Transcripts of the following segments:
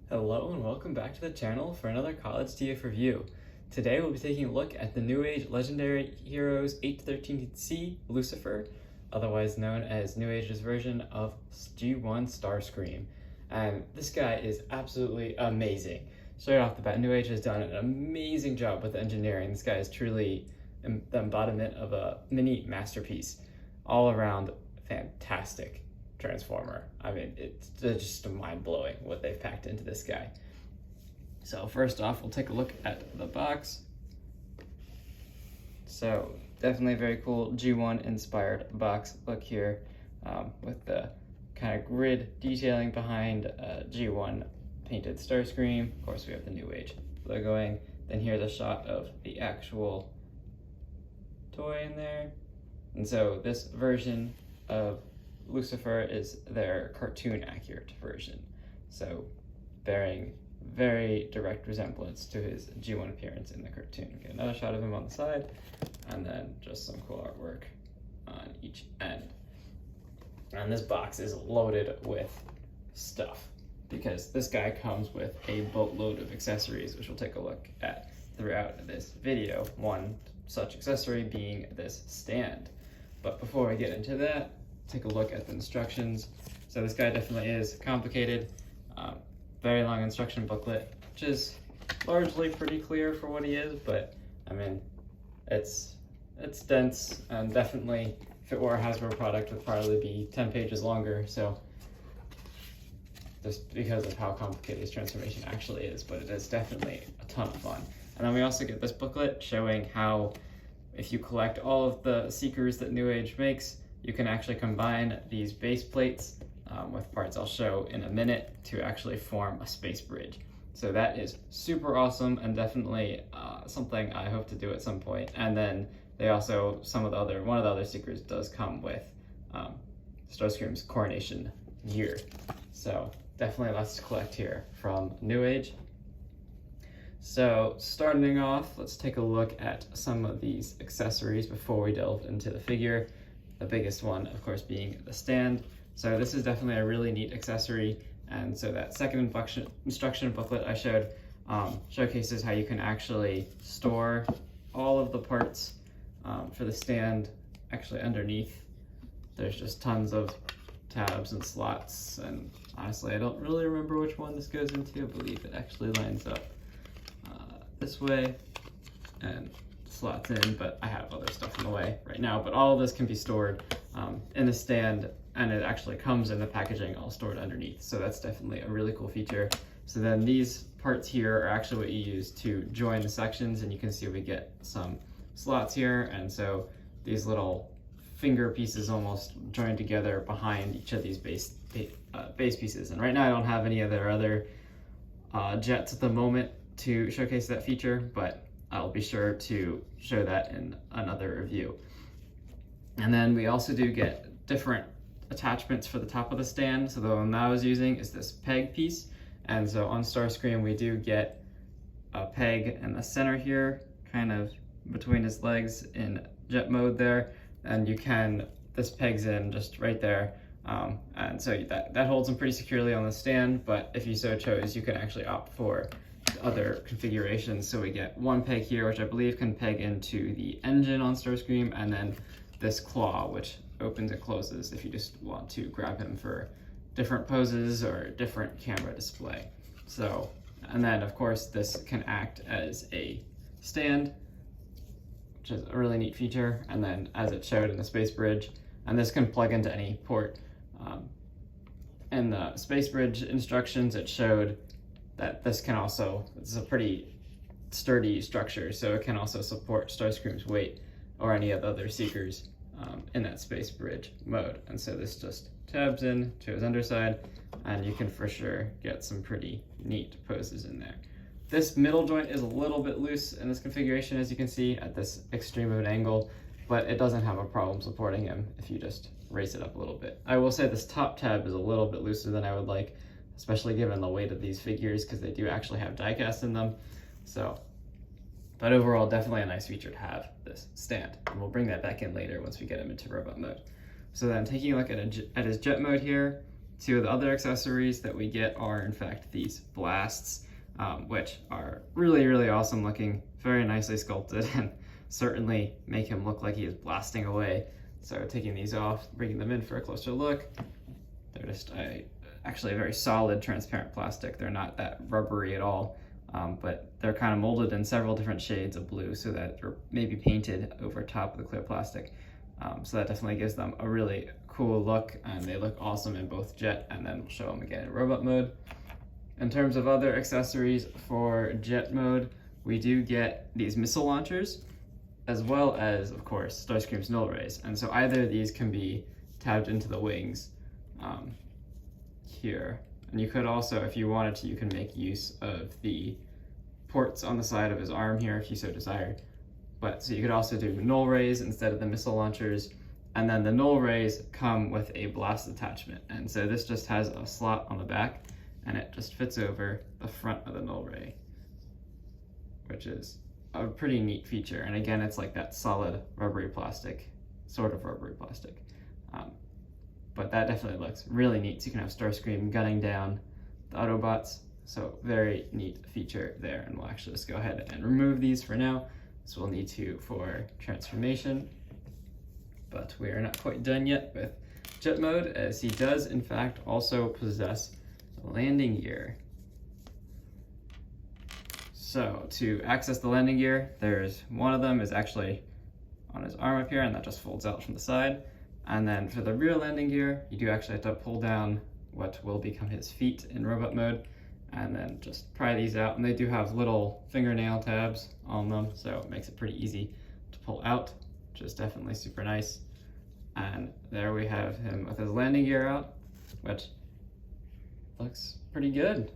Hello and welcome back to the channel for another College TF review. Today we'll be taking a look at the Newage Legendary Heroes H13C Lucifer, otherwise known as Newage's version of G1 Starscream. And this guy is absolutely amazing. Straight off the bat, Newage has done an amazing job with engineering. This guy is truly the embodiment of a mini masterpiece. All around fantastic Transformer. I mean, it's just mind-blowing what they've packed into this guy. So first off, we'll take a look at the box. So definitely a very cool G1 inspired box look here, with the kind of grid detailing behind G1 painted Starscream. Of course, we have the Newage logoing. Then here's a shot of the actual toy in there. And so this version of Lucifer is their cartoon accurate version, so bearing very direct resemblance to his G1 appearance in the cartoon. Get another shot of him on the side, and then just some cool artwork on each end. And this box is loaded with stuff, because this guy comes with a boatload of accessories, which we'll take a look at throughout this video. One such accessory being this stand. But before we get into that, take a look at the instructions. So this guy definitely is complicated. Very long instruction booklet, which is largely pretty clear for what he is, but I mean, it's dense, and definitely if it were a Hasbro product would probably be 10 pages longer, so just because of how complicated this transformation actually is, but it is definitely a ton of fun. And then we also get this booklet showing how if you collect all of the Seekers that Newage makes, you can actually combine these base plates with parts I'll show in a minute to actually form a space bridge. So that is super awesome, and definitely something I hope to do at some point. And then they also, one of the other Seekers does come with Starscream's coronation gear. So definitely lots to collect here from Newage. So starting off, let's take a look at some of these accessories before we delve into the figure. The biggest one, of course, being the stand. So this is definitely a really neat accessory. And so that second instruction booklet I showed showcases how you can actually store all of the parts for the stand. Actually underneath, there's just tons of tabs and slots. And honestly, I don't really remember which one this goes into. I believe it actually lines up this way and slots in, but I have other stuff in the way right now. But all of this can be stored in the stand, and it actually comes in the packaging all stored underneath. So that's definitely a really cool feature. So then these parts here are actually what you use to join the sections, and you can see we get some slots here. And so these little finger pieces almost join together behind each of these base pieces. And right now I don't have any of their other jets at the moment to showcase that feature, but I'll be sure to show that in another review. And then we also do get different attachments for the top of the stand. So the one that I was using is this peg piece. And so on Starscream, we do get a peg in the center here, kind of between his legs in jet mode there. And this pegs in just right there. And so that holds him pretty securely on the stand, but if you so chose, you can actually opt for other configurations. So we get one peg here, which I believe can peg into the engine on Starscream, and then this claw, which opens and closes if you just want to grab him for different poses or different camera display. So, and then of course this can act as a stand, which is a really neat feature. And then as it showed in the space bridge, and this can plug into any port. In the space bridge instructions, it showed that this is a pretty sturdy structure, so it can also support Starscream's weight or any of the other Seekers in that space bridge mode. And so this just tabs in to his underside, and you can for sure get some pretty neat poses in there. This middle joint is a little bit loose in this configuration, as you can see at this extreme of an angle, but it doesn't have a problem supporting him if you just raise it up a little bit. I will say this top tab is a little bit looser than I would like, especially given the weight of these figures, because they do actually have die-cast in them. So, but overall, definitely a nice feature to have this stand. And we'll bring that back in later once we get him into robot mode. So then taking a look at his jet mode here, Two of the other accessories that we get are in fact these blasts, which are really, really awesome looking, very nicely sculpted, and certainly make him look like he is blasting away. So taking these off, bringing them in for a closer look, they're just actually a very solid transparent plastic. They're not that rubbery at all, but they're kind of molded in several different shades of blue so that they're maybe painted over top of the clear plastic. So that definitely gives them a really cool look, and they look awesome in both jet, and then we'll show them again in robot mode. In terms of other accessories for jet mode, we do get these missile launchers, as well as, of course, Starscream's null rays. And so either of these can be tabbed into the wings here. And you could also, if you wanted to, you can make use of the ports on the side of his arm here if you so desired. But so you could also do null rays instead of the missile launchers. And then the null rays come with a blast attachment. And so this just has a slot on the back, and it just fits over the front of the null ray, which is a pretty neat feature. And again, it's like that solid rubbery plastic, sort of rubbery plastic. But that definitely looks really neat. So you can have Starscream gunning down the Autobots. So very neat feature there. And we'll actually just go ahead and remove these for now. So we'll need to for transformation. But we are not quite done yet with jet mode, as he does in fact also possess landing gear. So to access the landing gear, there's one of them is actually on his arm up here, and that just folds out from the side. And then for the rear landing gear, you do actually have to pull down what will become his feet in robot mode, and then just pry these out. And they do have little fingernail tabs on them, so it makes it pretty easy to pull out, which is definitely super nice. And there we have him with his landing gear out, which looks pretty good.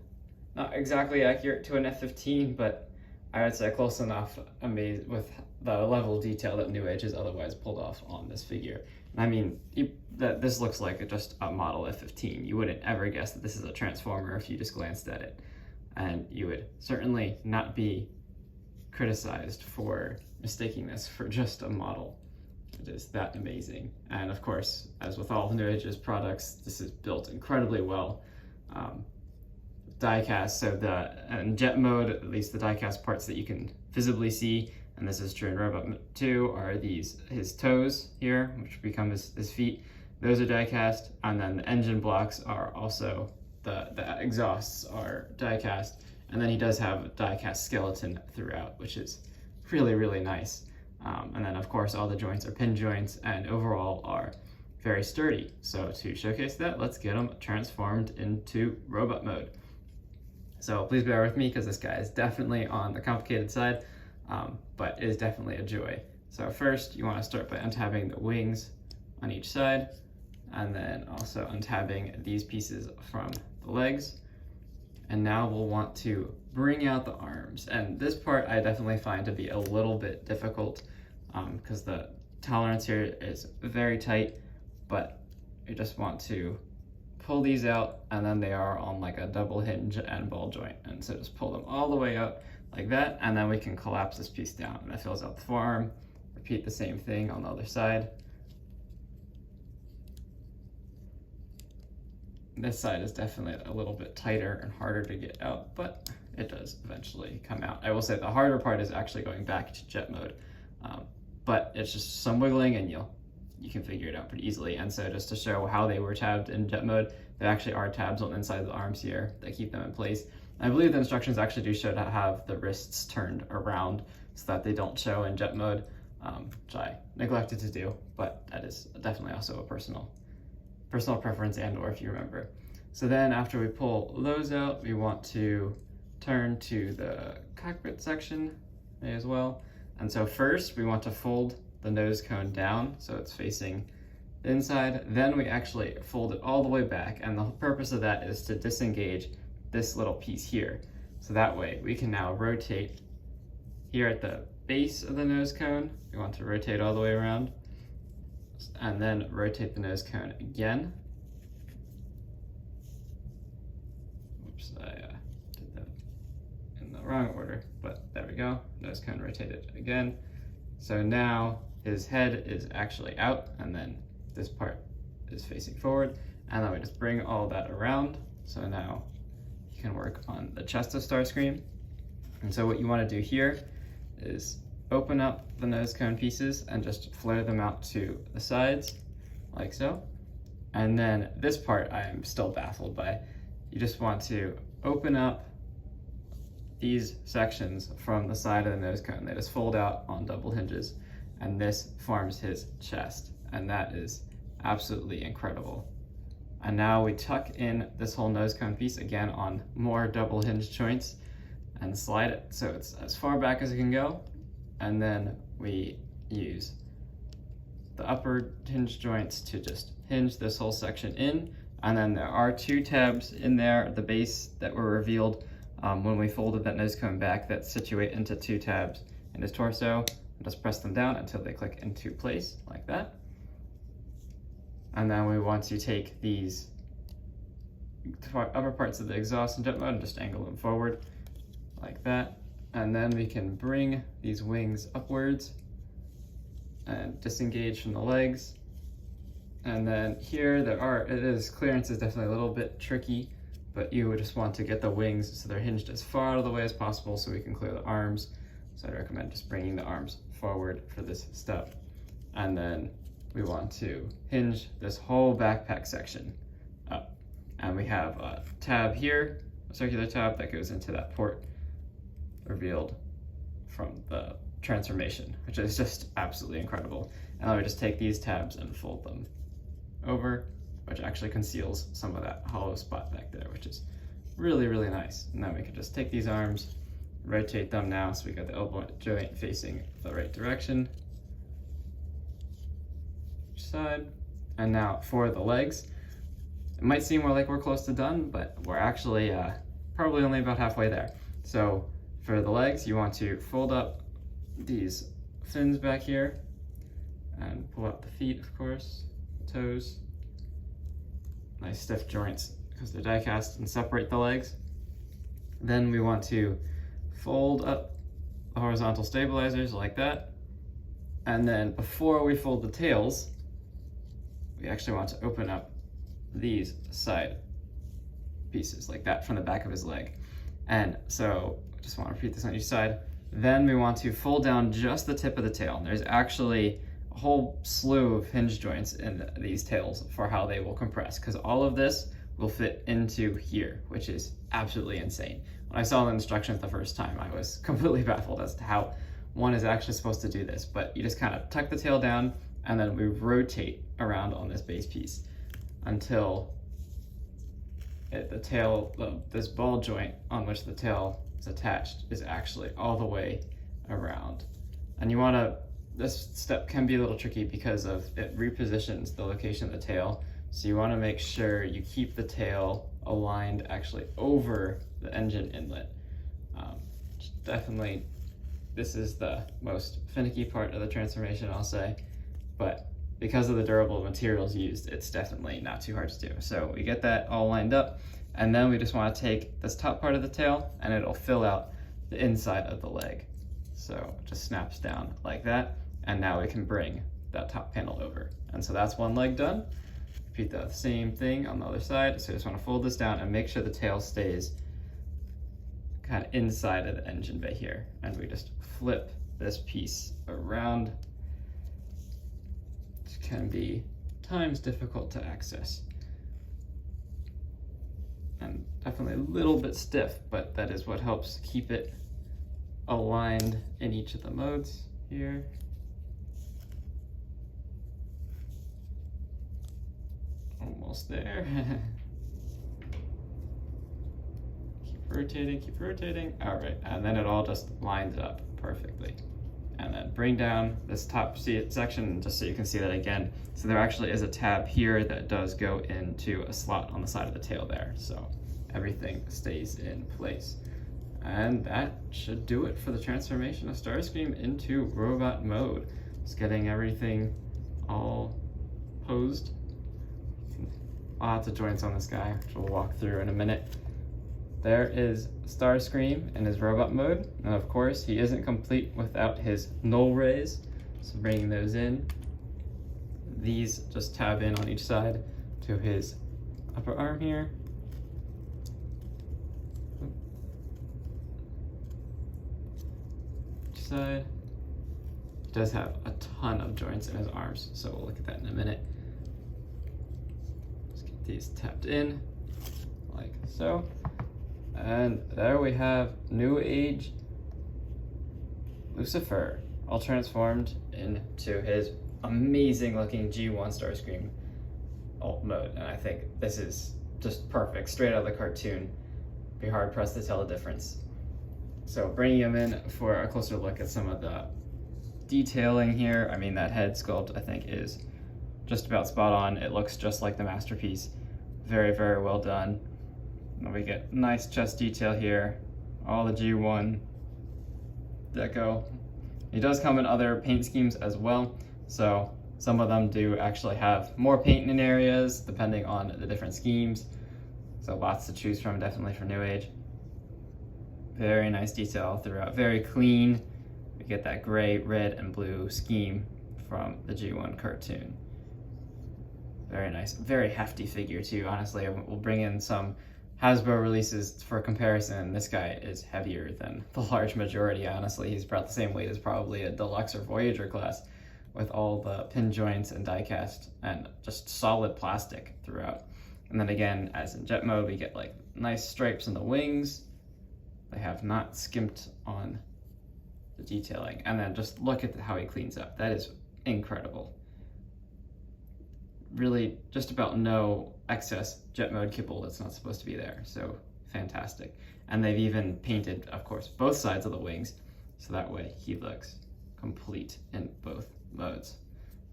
Not exactly accurate to an F-15, but I would say close enough, amazed with the level of detail that Newage has otherwise pulled off on this figure. I mean, this looks like just a model F-15. You wouldn't ever guess that this is a Transformer if you just glanced at it. And you would certainly not be criticized for mistaking this for just a model. It is that amazing. And of course, as with all of Newage's products, this is built incredibly well. Die-cast, so in jet mode, at least the die-cast parts that you can visibly see, and this is true in Robot 2, are his toes here, which become his feet. Those are die-cast, and then the engine blocks are also, the exhausts are die-cast, and then he does have a die-cast skeleton throughout, which is really, really nice. And then of course all the joints are pin joints, and overall are very sturdy. So to showcase that, let's get him transformed into robot mode. So please bear with me, because this guy is definitely on the complicated side, but it is definitely a joy. So first, you want to start by untabbing the wings on each side, and then also untabbing these pieces from the legs. And now we'll want to bring out the arms. And this part I definitely find to be a little bit difficult, because the tolerance here is very tight, but you just want to pull these out, and then they are on like a double hinge and ball joint. And so just pull them all the way out like that, and then we can collapse this piece down, and that fills out the forearm. Repeat the same thing on the other side. This side is definitely a little bit tighter and harder to get out, but it does eventually come out. I will say the harder part is actually going back to jet mode, but it's just some wiggling, and you can figure it out pretty easily. And so just to show how they were tabbed in jet mode, there actually are tabs on the inside of the arms here that keep them in place. I believe the instructions actually do show to have the wrists turned around so that they don't show in jet mode, which I neglected to do, but that is definitely also a personal preference, and or if you remember. So then after we pull those out, we want to turn to the cockpit section as well. And so first we want to fold the nose cone down so it's facing the inside. Then we actually fold it all the way back, and the purpose of that is to disengage this little piece here. So that way we can now rotate here at the base of the nose cone. We want to rotate all the way around, and then rotate the nose cone again. Oops, I did that in the wrong order, but there we go. Nose cone rotated again. So now his head is actually out, and then this part is facing forward. And then we just bring all that around. So now you can work on the chest of Starscream. And so what you want to do here is open up the nose cone pieces and just flare them out to the sides, like so. And then this part I am still baffled by. You just want to open up these sections from the side of the nose cone. They just fold out on double hinges, and this forms his chest. And that is absolutely incredible. And now we tuck in this whole nose cone piece again on more double hinge joints and slide it so it's as far back as it can go. And then we use the upper hinge joints to just hinge this whole section in. And then there are 2 tabs in there at the base that were revealed when we folded that nose cone back that situate into 2 tabs in his torso. And just press them down until they click into place like that. And then we want to take these upper parts of the exhaust and jet mode and just angle them forward like that. And then we can bring these wings upwards and disengage from the legs. And then here clearance is definitely a little bit tricky, but you would just want to get the wings so they're hinged as far out of the way as possible so we can clear the arms. So I'd recommend just bringing the arms forward for this step. And then we want to hinge this whole backpack section up. And we have a tab here, a circular tab that goes into that port revealed from the transformation, which is just absolutely incredible. And then we just take these tabs and fold them over, which actually conceals some of that hollow spot back there, which is really, really nice. And then we can just take these arms, rotate them now so we got the elbow joint facing the right direction. Side. And now for the legs, it might seem more like we're close to done, but we're actually probably only about halfway there. So for the legs, you want to fold up these fins back here and pull out the feet, of course, toes, nice stiff joints because they're die cast, and separate the legs. Then we want to fold up the horizontal stabilizers like that. And then before we fold the tails, we actually want to open up these side pieces like that from the back of his leg. And so just want to repeat this on each side. Then we want to fold down just the tip of the tail. And there's actually a whole slew of hinge joints in these tails for how they will compress, because all of this will fit into here, which is absolutely insane. When I saw the instructions the first time, I was completely baffled as to how one is actually supposed to do this. But you just kind of tuck the tail down, and then we rotate around on this base piece until this ball joint on which the tail is attached is actually all the way around. And this step can be a little tricky because it repositions the location of the tail. So you want to make sure you keep the tail aligned actually over the engine inlet. Definitely, this is the most finicky part of the transformation, I'll say. But because of the durable materials used, it's definitely not too hard to do. So we get that all lined up, and then we just want to take this top part of the tail and it'll fill out the inside of the leg. So it just snaps down like that, and now we can bring that top panel over. And so that's one leg done. Repeat the same thing on the other side. So you just want to fold this down and make sure the tail stays kind of inside of the engine bay here. And we just flip this piece around. It can be times difficult to access. And definitely a little bit stiff, but that is what helps keep it aligned in each of the modes here. Almost there. Keep rotating. All right, and then it all just lines up perfectly. And then bring down this top section just so you can see that again. So there actually is a tab here that does go into a slot on the side of the tail there. So everything stays in place. And that should do it for the transformation of Starscream into robot mode. Just getting everything all posed. Lots of joints on this guy, which we'll walk through in a minute. There is Starscream in his robot mode, and of course he isn't complete without his null rays, so bringing those in. These just tab in on each side to his upper arm here. Each side. He does have a ton of joints in his arms, so we'll look at that in a minute. Let's get these tapped in, like so. And there we have Newage Lucifer, all transformed into his amazing looking G1 Starscream alt mode. And I think this is just perfect, straight out of the cartoon. Be hard pressed to tell the difference. So bringing him in for a closer look at some of the detailing here. I mean, that head sculpt I think is just about spot on. It looks just like the masterpiece. Very, very well done. And we get nice chest detail here. All the G1 deco. He does come in other paint schemes as well. So some of them do actually have more paint in areas depending on the different schemes. So lots to choose from, definitely for Newage. Very nice detail throughout, very clean. We get that gray, red, and blue scheme from the G1 cartoon. Very nice, very hefty figure too, honestly. We'll bring in some Hasbro releases for comparison. This guy is heavier than the large majority, honestly. He's about the same weight as probably a Deluxe or Voyager class, with all the pin joints and die cast and just solid plastic throughout. And then again, as in jet mode, we get like nice stripes in the wings. They have not skimped on the detailing. And then just look at how he cleans up. That is incredible. Really just about no excess jet mode kibble that's not supposed to be there. So fantastic. And they've even painted, of course, both sides of the wings, so that way he looks complete in both modes.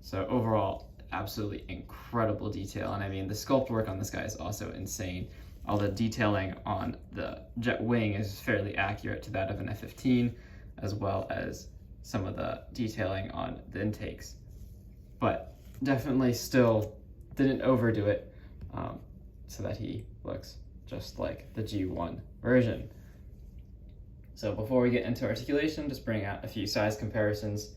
So overall, absolutely incredible detail. And I mean, the sculpt work on this guy is also insane. All the detailing on the jet wing is fairly accurate to that of an F-15, as well as some of the detailing on the intakes. But definitely still didn't overdo it, so that he looks just like the G1 version. So before we get into articulation, just bring out a few size comparisons.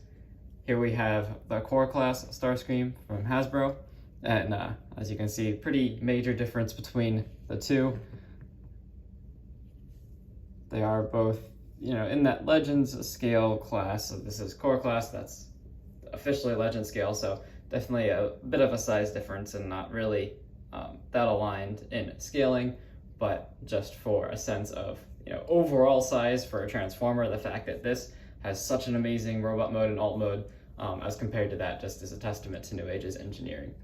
Here we have the core class Starscream from Hasbro, and as you can see, pretty major difference between the two. They are both, you know, in that Legends scale class. So this is core class, that's officially Legend scale, so definitely a bit of a size difference and not really that aligned in scaling, but just for a sense of, you know, overall size for a Transformer, the fact that this has such an amazing robot mode and alt mode as compared to that just is a testament to Newage's engineering.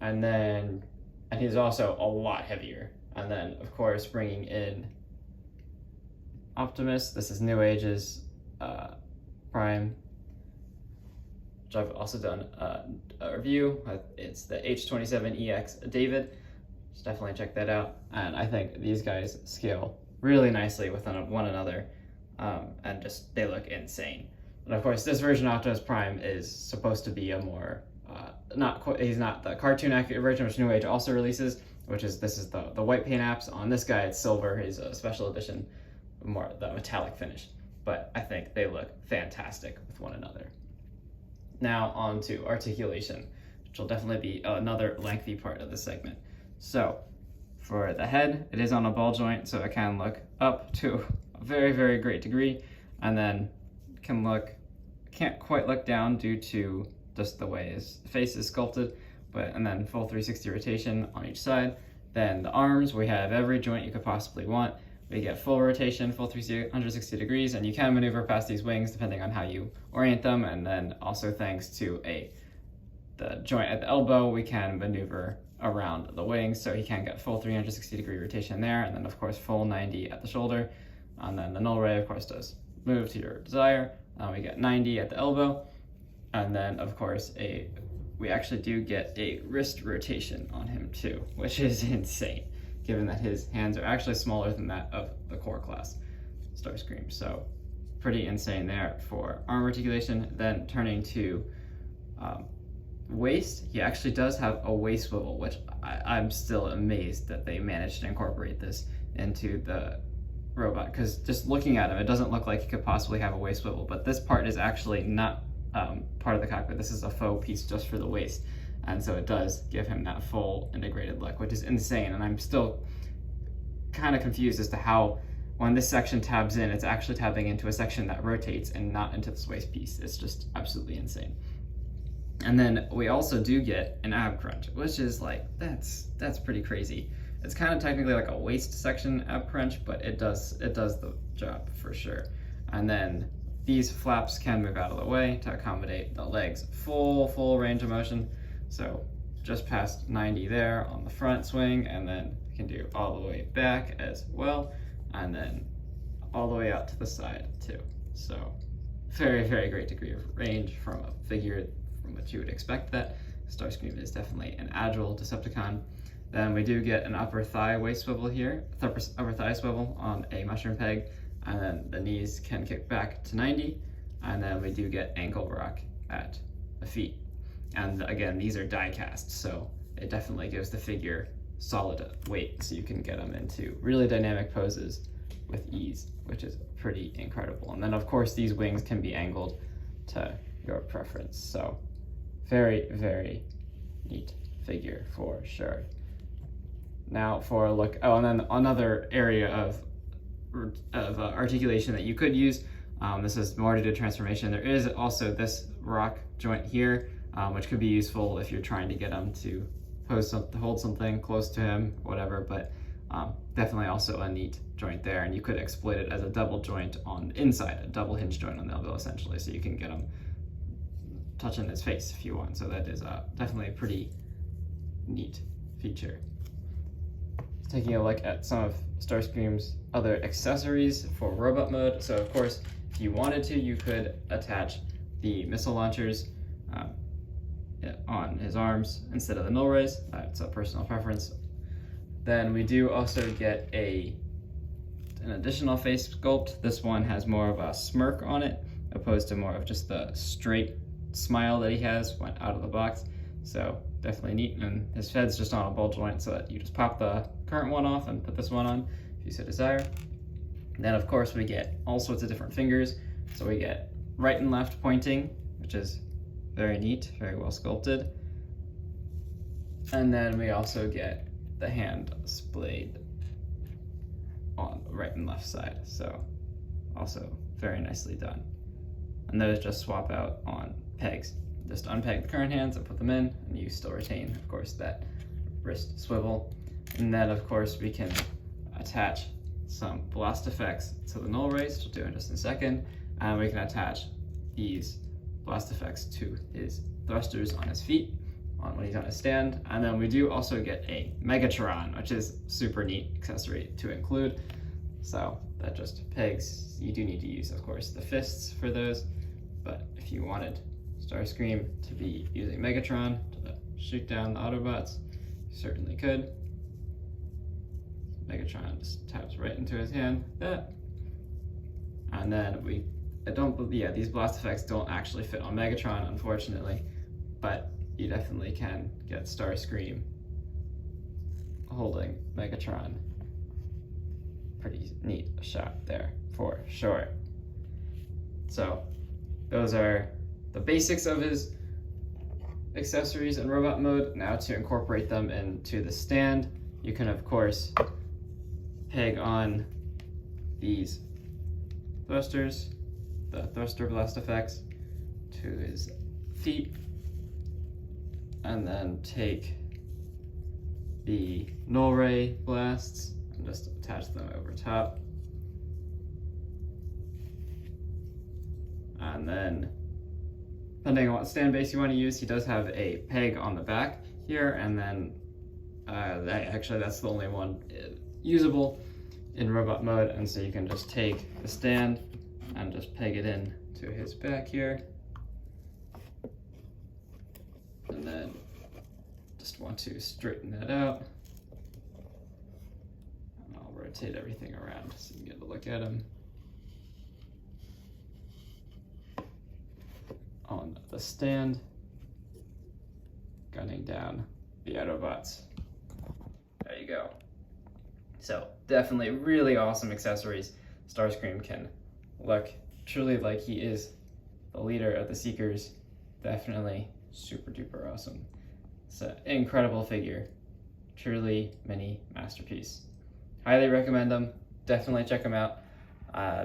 And he's also a lot heavier. And then, of course, bringing in Optimus. This is Newage's Prime, which I've also done a review. It's the H13C David. Just definitely check that out. And I think these guys scale really nicely with one another, and just they look insane. And of course, this version of Optimus Prime is supposed to be a more he's not the cartoon accurate version, which Newage also releases, this is the white paint apps. On this guy, it's silver. He's a special edition, more the metallic finish. But I think they look fantastic with one another. Now on to articulation, which will definitely be another lengthy part of the segment. So for the head, it is on a ball joint, so it can look up to a very, very great degree, and then can't quite look down due to just the way his face is sculpted, and then full 360 rotation on each side. Then the arms, we have every joint you could possibly want. We get full rotation, full 360 degrees, and you can maneuver past these wings depending on how you orient them. And then also thanks to the joint at the elbow, we can maneuver around the wings, so he can get full 360 degree rotation there, and then of course full 90 at the shoulder. And then the null ray, of course, does move to your desire. We get 90 at the elbow, and then of course we actually do get a wrist rotation on him too, which is insane, given that his hands are actually smaller than that of the core class Starscream. So pretty insane there for arm articulation. Then turning to waist, he actually does have a waist swivel, which I'm still amazed that they managed to incorporate this into the robot, because just looking at him, it doesn't look like he could possibly have a waist swivel, but this part is actually not part of the cockpit. This is a faux piece just for the waist. And so it does give him that full integrated look, which is insane. And I'm still kind of confused as to how, when this section tabs in, it's actually tabbing into a section that rotates and not into this waist piece. It's just absolutely insane. And then we also do get an ab crunch, which is like, that's pretty crazy. It's kind of technically like a waist section ab crunch, but it does the job for sure. And then these flaps can move out of the way to accommodate the legs full range of motion. So just past 90 there on the front swing, and then you can do all the way back as well, and then all the way out to the side too. So very great degree of range from a figure from which you would expect that. Starscream is definitely an agile Decepticon. Then we do get an upper thigh waist swivel here, upper thigh swivel on a mushroom peg, and then the knees can kick back to 90, and then we do get ankle rock at the feet. And again, these are die cast, so it definitely gives the figure solid weight, so you can get them into really dynamic poses with ease, which is pretty incredible. And then of course these wings can be angled to your preference. So very neat figure for sure. Now for a look, oh, and then another area of articulation that you could use, this is more to do transformation. There is also this rock joint here, which could be useful if you're trying to get him to hold something close to him, whatever, but definitely also a neat joint there, and you could exploit it as a double joint on the inside, a double hinge joint on the elbow essentially, so you can get him touching his face if you want. So that is definitely a pretty neat feature. Taking a look at some of Starscream's other accessories for robot mode. So of course, if you wanted to, you could attach the missile launchers on his arms instead of the null rays. That's a personal preference. Then we do also get an additional face sculpt. This one has more of a smirk on it, opposed to more of just the straight smile that he has when out of the box. So definitely neat. And his head's just on a ball joint, so that you just pop the current one off and put this one on if you so desire. And then of course we get all sorts of different fingers. So we get right and left pointing, which is very neat, very well sculpted. And then we also get the hand splayed on the right and left side. So also very nicely done. And those just swap out on pegs. Just unpeg the current hands and put them in, and you still retain, of course, that wrist swivel. And then, of course, we can attach some blast effects to the null rays, which we'll do in just a second. And we can attach these blast effects to his thrusters on his feet when he's on his stand. And then we do also get a Megatron, which is super neat accessory to include. So that just pegs. You do need to use, of course, the fists for those, but if you wanted Starscream to be using Megatron to shoot down the Autobots, you certainly could. Megatron just taps right into his hand, that. And then these blast effects don't actually fit on Megatron, unfortunately, but you definitely can get Starscream holding Megatron. Pretty neat shot there for sure. So those are the basics of his accessories in robot mode. Now to incorporate them into the stand, you can of course peg on these thrusters, the thruster blast effects, to his feet, and then take the null ray blasts and just attach them over top. And then, depending on what stand base you want to use, he does have a peg on the back here, and then that's the only one usable in robot mode, and so you can just take the stand and just peg it in to his back here, and then just want to straighten that out, and I'll rotate everything around so you can get a look at him. On the stand, gunning down the Autobots. There you go. So definitely really awesome accessories. Starscream can look truly like he is the leader of the Seekers. Definitely super duper awesome. It's an incredible figure. Truly mini masterpiece. Highly recommend them. Definitely check them out.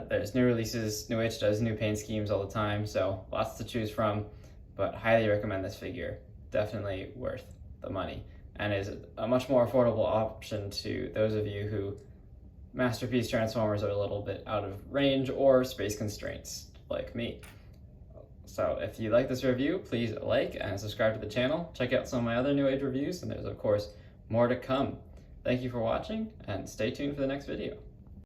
There's new releases. Newage does new paint schemes all the time, so lots to choose from, but highly recommend this figure. Definitely worth the money, and is a much more affordable option to those of you who masterpiece Transformers are a little bit out of range or space constraints, like me. So if you like this review, please like and subscribe to the channel. Check out some of my other Newage reviews, and there's of course more to come. Thank you for watching, and stay tuned for the next video.